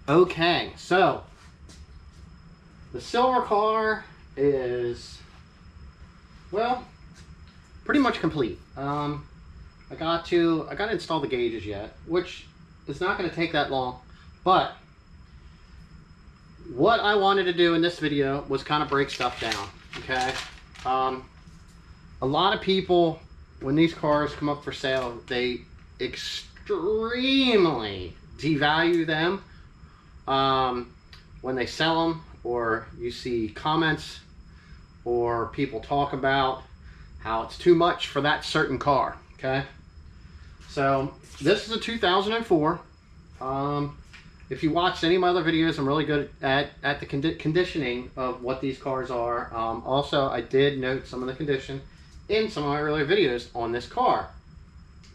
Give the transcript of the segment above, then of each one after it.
Okay, so the silver car is, well, pretty much complete. I got to install the gauges yet, which is not going to take that long. But what I wanted to do in this video was kind of break stuff down. Okay, a lot of people, when these cars come up for sale, they extremely devalue them when they sell them, or you see comments or people talk about how it's too much for that certain car. Okay, so this is a 2004. If you watched any of my other videos, I'm really good at the conditioning of what these cars are. Also, I did note some of the condition in some of my earlier videos on this car.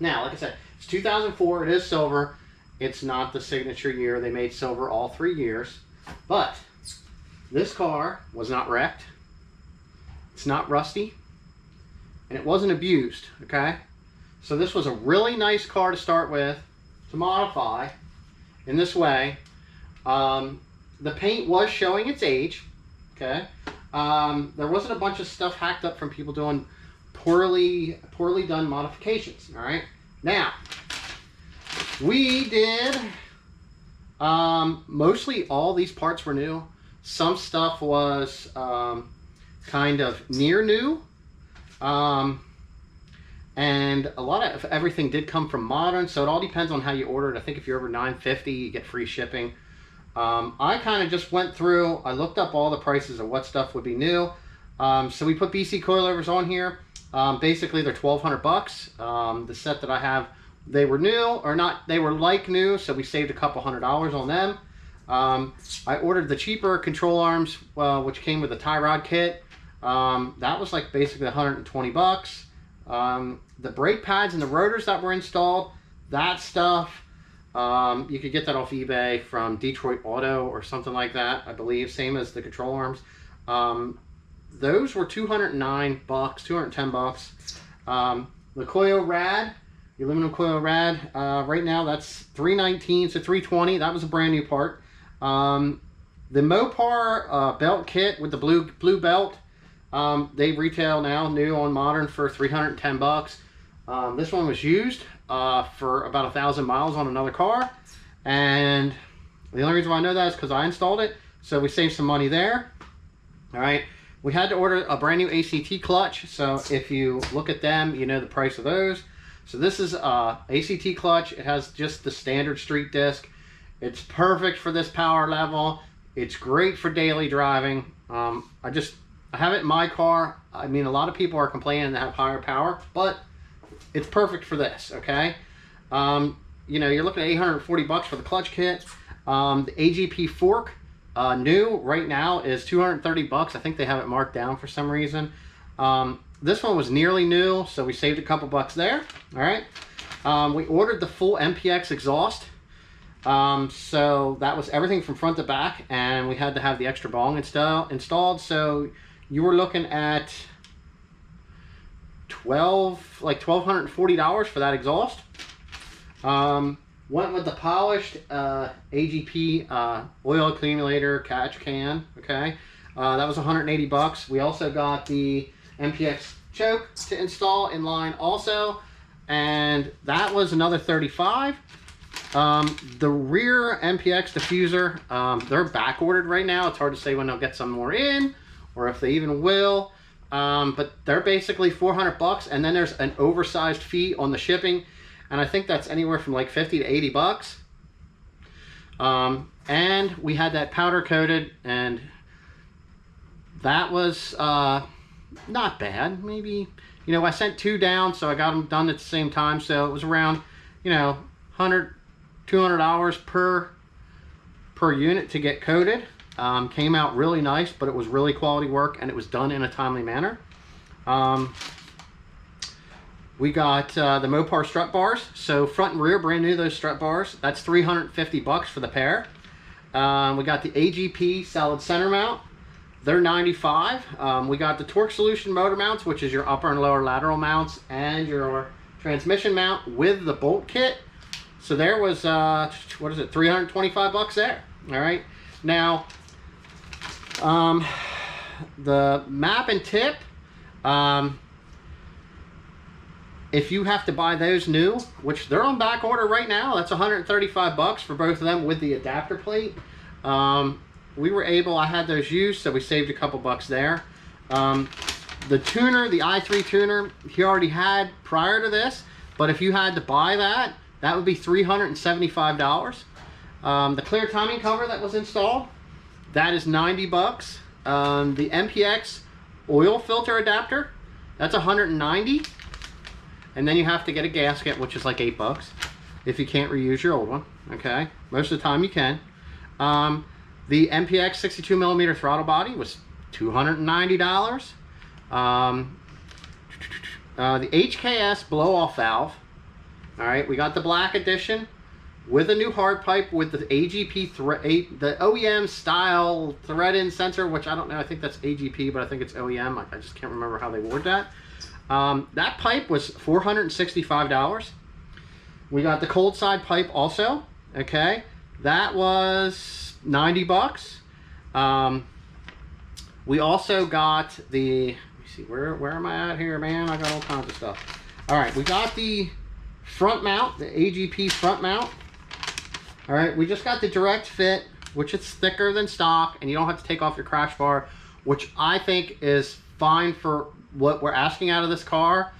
Now, like I said, it's 2004. It is silver. It's not the signature year. They made silver all 3 years. But this car was not wrecked. It's not rusty. And it wasn't abused, okay? So this was a really nice car to start with, to modify in this way. The paint was showing its age, okay? There wasn't a bunch of stuff hacked up from people doing poorly done modifications, all right? Now, we did, mostly all these parts were new. Some stuff was kind of near new. And a lot of everything did come from Modern, so it all depends on how you order it. I think if you're over $9.50, you get free shipping. I kind of just went through, I looked up all the prices of what stuff would be new. So we put BC coilovers on here. Basically, they're $1,200. The set that I have, they were new, or not, they were like new, so we saved a couple $100 on them. I ordered the cheaper control arms, which came with a tie rod kit. That was like basically 120 bucks. The brake pads and the rotors that were installed, that stuff, you could get that off eBay from Detroit Auto or something like that, I believe. Same as the control arms. Those were 209 bucks, 210 bucks. The coil rad, the aluminum coil rad, right now that's 319 to 320. That was a brand new part. The Mopar belt kit with the blue belt, they retail now new on Modern for 310 bucks. This one was used for about 1,000 miles on another car, and the only reason why I know that is because I installed it, so we saved some money there. All right, we had to order a brand new ACT clutch, so if you look at them, you know the price of those. So this is ACT clutch. It has just the standard street disc. It's perfect for this power level. It's great for daily driving. I have it in my car. I mean, a lot of people are complaining they have higher power, but it's perfect for this, okay? You know, you're looking at 840 bucks for the clutch kit. The AGP fork, new right now, is 230 bucks. I think they have it marked down for some reason. This one was nearly new, so we saved a couple bucks there, all right? We ordered the full MPX exhaust. So that was everything from front to back, and we had to have the extra bong installed. So you were looking at $1,240 for that exhaust. Went with the polished AGP oil accumulator catch can. Okay, that was 180 bucks. We also got the MPX choke to install in line also, and that was another 35. The rear MPX diffuser, they're back ordered right now. It's hard to say when they'll get some more in, or if they even will. But they're basically 400 bucks, and then there's an oversized fee on the shipping, and I think that's anywhere from like 50 to 80 bucks. And we had that powder coated, and that was not bad. Maybe, you know, I sent 2 down, so I got them done at the same time, so it was around, you know, $200 per unit to get coated. Came out really nice, but it was really quality work, and it was done in a timely manner. We got the Mopar strut bars, so front and rear, brand new, those strut bars. That's 350 bucks for the pair. We got the AGP solid center mount. They're 95. We got the Torque Solution motor mounts, which is your upper and lower lateral mounts, and your transmission mount with the bolt kit. So there was, what is it, 325 bucks there. All right. Now, the map and tip, if you have to buy those new, which they're on back order right now, that's 135 bucks for both of them with the adapter plate. We were able, I had those used, so we saved a couple bucks there. The tuner, the i3 tuner, he already had prior to this, but if you had to buy that, that would be $375. The clear timing cover that was installed, that is 90 bucks. The MPX oil filter adapter, that's 190. And then you have to get a gasket, which is like 8 bucks if you can't reuse your old one. Okay, most of the time you can. The MPX 62 millimeter throttle body was $290. The HKS blow off valve. All right, we got the black edition with a new hard pipe with the AGP the OEM style thread-in sensor, which I don't know. I think that's AGP, but I think it's OEM. I just can't remember how they word that. That pipe was $465. We got the cold side pipe also. Okay, that was 90 bucks. We also got the, let me see, where am I at here, man? I got all kinds of stuff. All right, we got the front mount, the AGP front mount. All right, we just got the direct fit, which is thicker than stock, and you don't have to take off your crash bar, which I think is fine for what we're asking out of this car.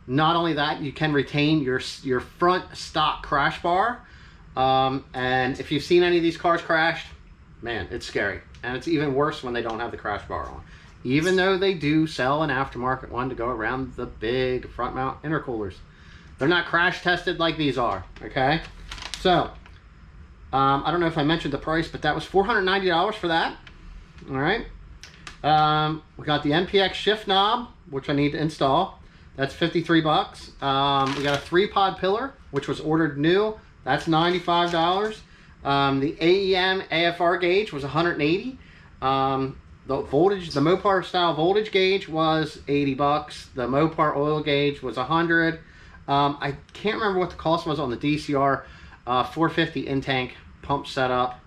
Not only that, you can retain your front stock crash bar. And if you've seen any of these cars crashed, man, it's scary. And it's even worse when they don't have the crash bar on. Even though they do sell an aftermarket one to go around the big front mount intercoolers. They're not crash tested like these are, okay? So, I don't know if I mentioned the price, but that was $490 for that. All right. We got the MPX shift knob, which I need to install. That's 53 bucks. We got a 3-pod pillar, which was ordered new. That's $95. The AEM AFR gauge was 180. The voltage, the Mopar style voltage gauge was 80 bucks. The Mopar oil gauge was 100. I can't remember what the cost was on the DCR 450 in-tank pump setup.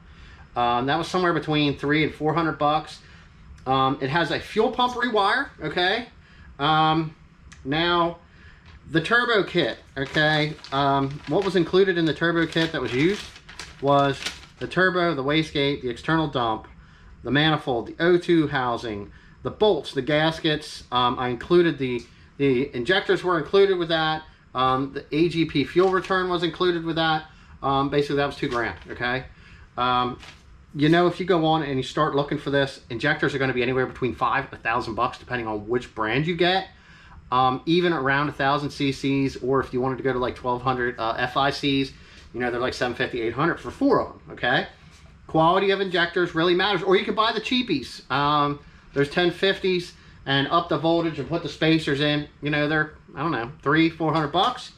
That was somewhere between $300 and $400. It has a fuel pump rewire, okay? Now, the turbo kit, okay? What was included in the turbo kit that was used was the turbo, the wastegate, the external dump, the manifold, the O2 housing, the bolts, the gaskets. I included the injectors were included with that. The AGP fuel return was included with that. Basically, that was $2 grand, okay? You know, if you go on and you start looking for this, injectors are going to be anywhere between $5,000 and $1,000 depending on which brand you get. Even around 1,000 cc's, or if you wanted to go to like 1,200 FICs, you know, they're like $750, $800 for 4 of them, okay? Quality of injectors really matters. Or you can buy the cheapies. There's 1050s and up the voltage and put the spacers in. You know, they're, I don't know, $300, $400.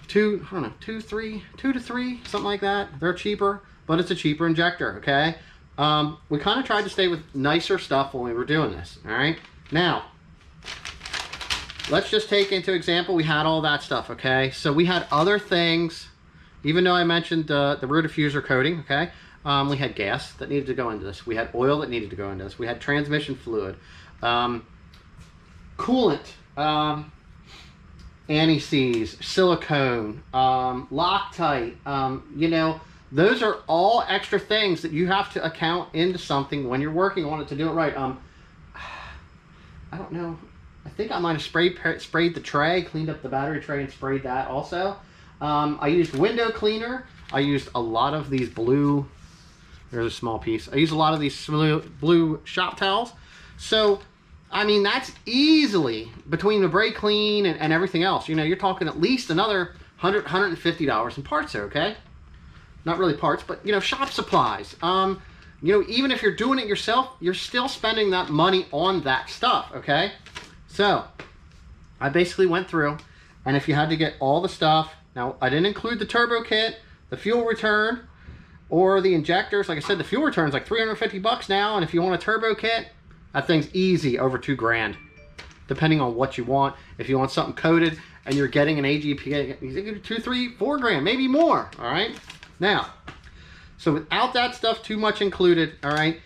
Two to three, something like that. They're cheaper, but it's a cheaper injector, okay? We kind of tried to stay with nicer stuff when we were doing this, all right? Now, let's just take into example, we had all that stuff, okay? So we had other things, even though I mentioned the rear diffuser coating, okay? We had gas that needed to go into this. We had oil that needed to go into this. We had transmission fluid, coolant, anti-seize, silicone, Loctite, you know, those are all extra things that you have to account into something when you're working on it to do it right. I don't know. I think I might have sprayed the tray, cleaned up the battery tray and sprayed that also. I used window cleaner. I used a lot of these blue, there's a small piece. I used a lot of these blue shop towels. So, I mean, that's easily, between the brake clean and everything else, you know, you're talking at least another $100, $150 in parts there, okay? Not really parts, but, you know, shop supplies. You know, even if you're doing it yourself, you're still spending that money on that stuff, okay? So, I basically went through, and if you had to get all the stuff, now, I didn't include the turbo kit, the fuel return, or the injectors. Like I said, the fuel return is like $350 now, and if you want a turbo kit, that thing's easy over $2 grand, depending on what you want. If you want something coated and you're getting an AGP, $2, $3, $4 grand, maybe more. All right. Now, So without that stuff too much included, all right,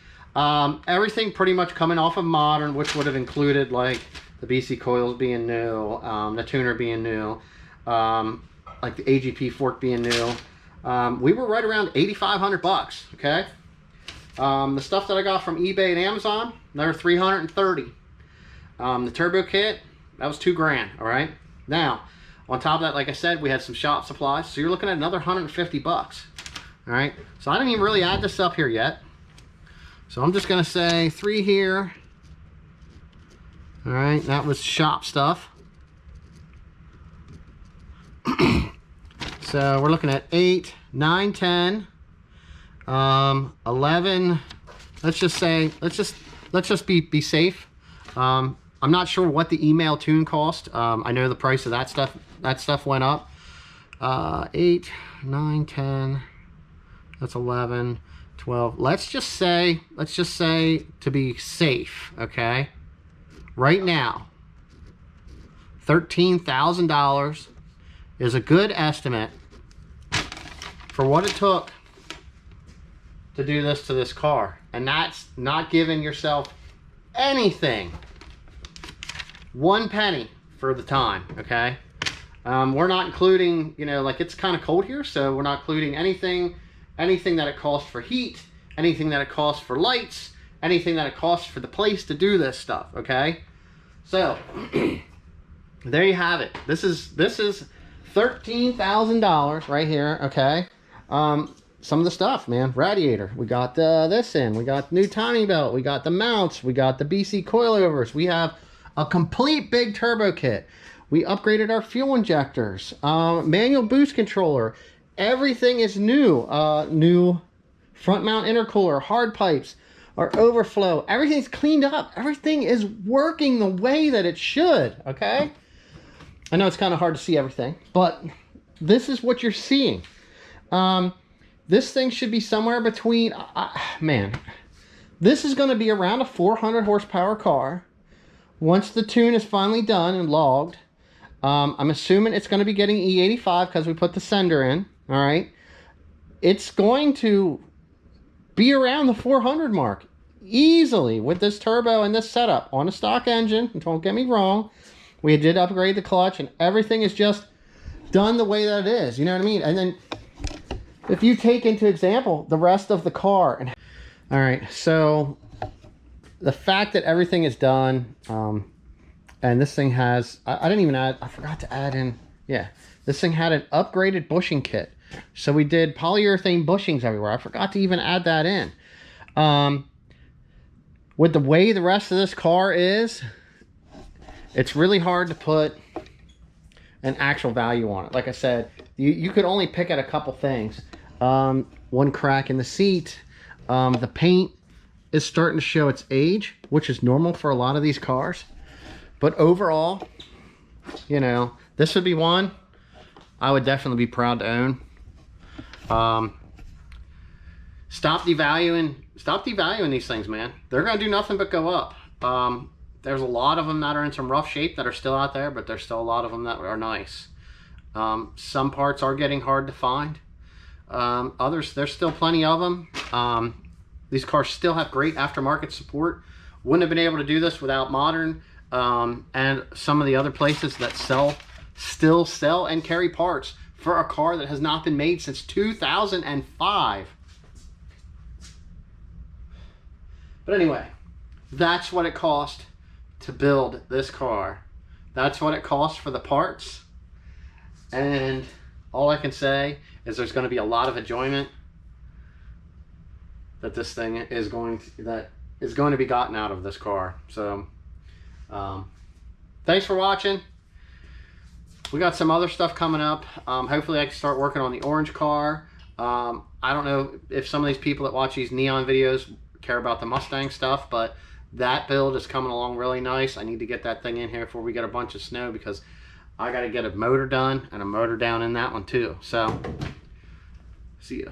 everything pretty much coming off of modern, which would have included like the BC coils being new, the tuner being new, like the AGP fork being new. We were right around 8,500 bucks, okay? The stuff that I got from eBay and Amazon, another 330. The turbo kit, that was $2,000, all right? Now, on top of that, like I said, we had some shop supplies, so you're looking at another 150 bucks, all right? So I didn't even really add this up here yet. So I'm just gonna say 3 here. All right, that was shop stuff. So we're looking at 8, 9, 10, 11. Let's just say, let's just be safe. I'm not sure what the email tune cost. I know the price of that stuff went up. 8, 9, 10. That's 11, 12. Let's just say to be safe, okay? Right now, $13,000 is a good estimate for what it took to do this to this car. And that's not giving yourself anything. 1 penny for the time, okay? We're not including, you know, like it's kind of cold here, so we're not including anything that it costs for heat, anything that it costs for lights, anything that it costs for the place to do this stuff, okay? So there you have it. This is $13,000 right here, okay? Some of the stuff, man. Radiator, we got this in, we got the new timing belt, we got the mounts, we got the BC coilovers, we have a complete big turbo kit, we upgraded our fuel injectors, manual boost controller, everything is new. New front mount intercooler, hard pipes, our overflow, everything's cleaned up, everything is working the way that it should, okay? I know it's kind of hard to see everything, but this is what you're seeing. This thing should be somewhere between, man, this is going to be around a 400 horsepower car once the tune is finally done and logged. I'm assuming it's going to be getting E85 because we put the sender in, all right? It's going to be around the 400 mark easily with this turbo and this setup on a stock engine. Don't get me wrong. We did upgrade the clutch and everything is just done the way that it is. You know what I mean? And then if you take into example the rest of the car. And all right, so the fact that everything is done, and this thing has, I didn't even add, I forgot to add in, yeah, this thing had an upgraded bushing kit. So we did polyurethane bushings everywhere. I forgot to even add that in. With the way the rest of this car is, it's really hard to put an actual value on it. Like I said, you could only pick at a couple things. One crack in the seat. The paint is starting to show its age, which is normal for a lot of these cars. But overall, you know, this would be one I would definitely be proud to own. Stop devaluing these things, man. They're gonna do nothing but go up. There's a lot of them that are in some rough shape that are still out there, but there's still a lot of them that are nice. Some parts are getting hard to find. Others, there's still plenty of them. These cars still have great aftermarket support. Wouldn't have been able to do this without Modern and some of the other places that still sell and carry parts for a car that has not been made since 2005. But anyway, that's what it cost to build this car. That's what it costs for the parts. And all I can say is there's going to be a lot of enjoyment that this thing is going to be gotten out of this car. So thanks for watching. We got some other stuff coming up. Hopefully I can start working on the orange car. I don't know if some of these people that watch these neon videos care about the Mustang stuff, but that build is coming along really nice. I need to get that thing in here before we get a bunch of snow, because I got to get a motor done and a motor down in that one too. So see ya.